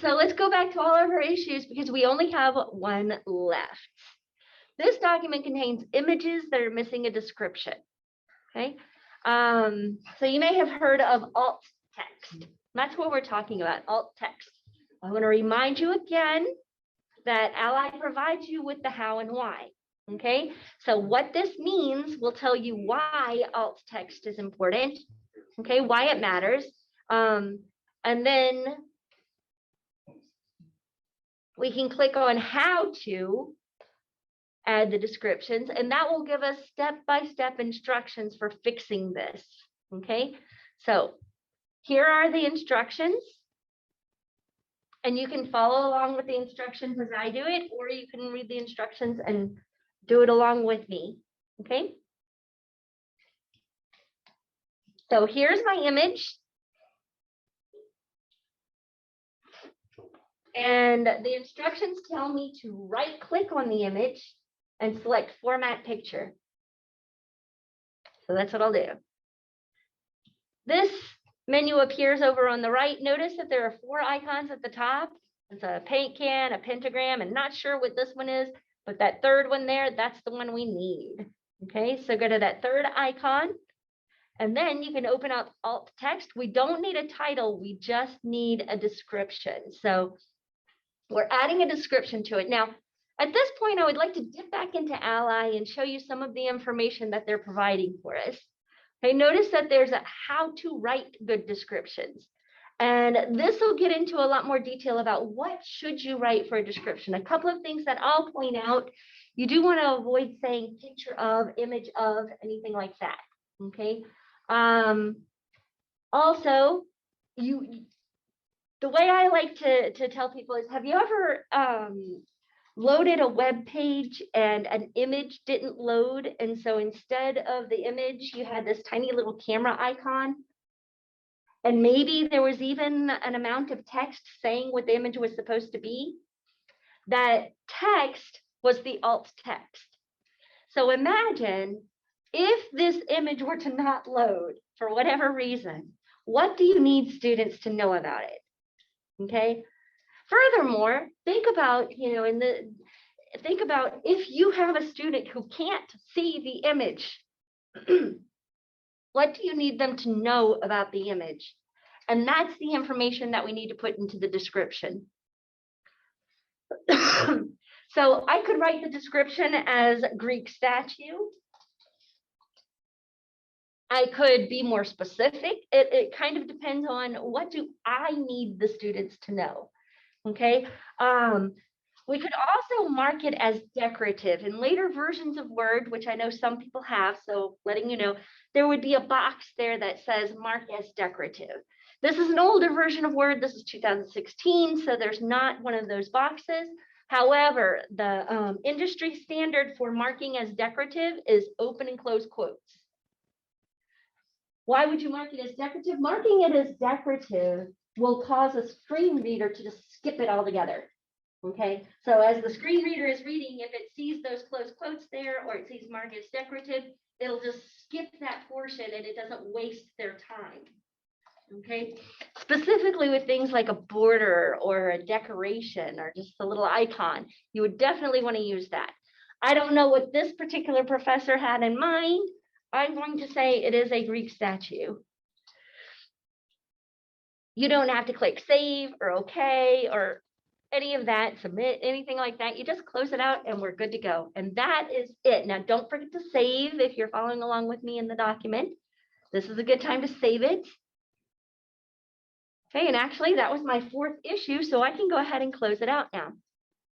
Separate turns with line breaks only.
So let's go back to all of our issues because we only have one left. This document contains images that are missing a description. Okay. So you may have heard of alt text. That's what we're talking about, alt text. I want to remind you again that Ally provides you with the how and why. Okay, so what this means will tell you why alt text is important, okay, why it matters. And then we can click on how to add the descriptions, and that will give us step-by-step instructions for fixing this. Okay, so here are the instructions. And you can follow along with the instructions as I do it, or you can read the instructions and do it along with me, okay? So here's my image. And the instructions tell me to right-click on the image and select Format Picture. So that's what I'll do. This menu appears over on the right. Notice that there are 4 icons at the top. It's a paint can, a pentagram, and not sure what this one is, but that third one there, that's the one we need. Okay, so go to that third icon, and then you can open up alt text. We don't need a title, we just need a description. So we're adding a description to it. Now, at this point, I would like to dip back into Ally and show you some of the information that they're providing for us. Okay, notice that there's a how to write good descriptions. And this will get into a lot more detail about what should you write for a description. A couple of things that I'll point out. You do want to avoid saying picture of, image of, anything like that. Okay. Also, the way I like to tell people is, have you ever loaded a web page and an image didn't load, and so instead of the image you had this tiny little camera icon, and maybe there was even an amount of text saying what the image was supposed to be? That text was the alt text. So imagine if this image were to not load for whatever reason, what do you need students to know about it? Okay. Furthermore, think about, think about if you have a student who can't see the image, what do you need them to know about the image? And that's the information that we need to put into the description. So I could write the description as Greek statue. I could be more specific. It kind of depends on what do I need the students to know. Okay. We could also mark it as decorative. In later versions of Word, which I know some people have, so letting you know, there would be a box there that says mark as decorative. This is an older version of Word. This is 2016, so there's not one of those boxes. However, the industry standard for marking as decorative is open and close quotes. Why would you mark it as decorative? Marking it as decorative will cause a screen reader to just skip it altogether. Okay, so as the screen reader is reading, if it sees those close quotes there, or it sees mark as decorative, it'll just skip that portion and it doesn't waste their time. Okay, specifically with things like a border or a decoration or just a little icon, you would definitely want to use that. I don't know what this particular professor had in mind. I'm going to say it is a Greek statue. You don't have to click save or okay or any of that, submit, anything like that. You just close it out and we're good to go. And that is it. Now, don't forget to save if you're following along with me in the document. This is a good time to save it. Okay, and actually that was my 4th issue, so I can go ahead and close it out now.